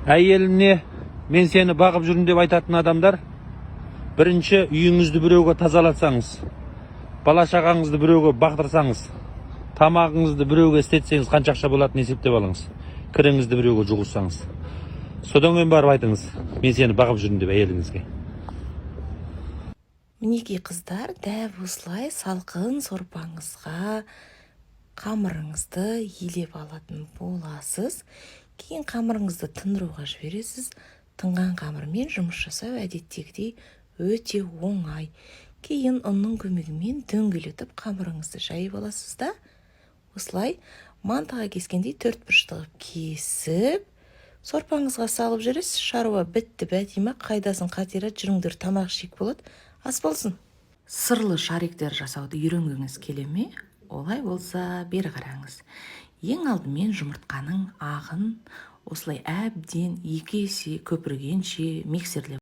Әйеліне мен сені бағып жүрмін деп айтатын адамдар, бірінші үйіңізді біреуге тазалатсаңыз, бала шағаңызды біреуге бағдырсаңыз, тамағыңызды біреуге істетсеңіз қанша ақша болатынын есептеп алыңыз. Кіріңізді біреуге жуғызсаңыз. Содан кейін барып айтыңыз, мен сені бағып жүрмін деп әйеліңізге. Мінекей қыздар, дәп осылай салқын сорпаңызға қамырыңызды елеп алатын боласыз. Кейін қамырыңызды тындыруға жібересіз. Тынған қамырмен жұмыс жасау әдеттегідей өте оңай. Кейін ұнның көмегімен дөңгелетіп қамырыңызды жайып аласыз да, осылай мантыға кескендей төртбұрыш кесіп, сорпаңызға салып жүресіз. Шаруа бітті бәтима, қайдасын қатира, жүріңдер, тамақ ішейік болады. Ас болсын. Сырлы шариктер жасауды үйренгіңіз келе ме? Олай болса, бері қараңыз. Ең алдымен жұмыртқаның ағын осылай әбден 2 есе көпіргенше миксерлеп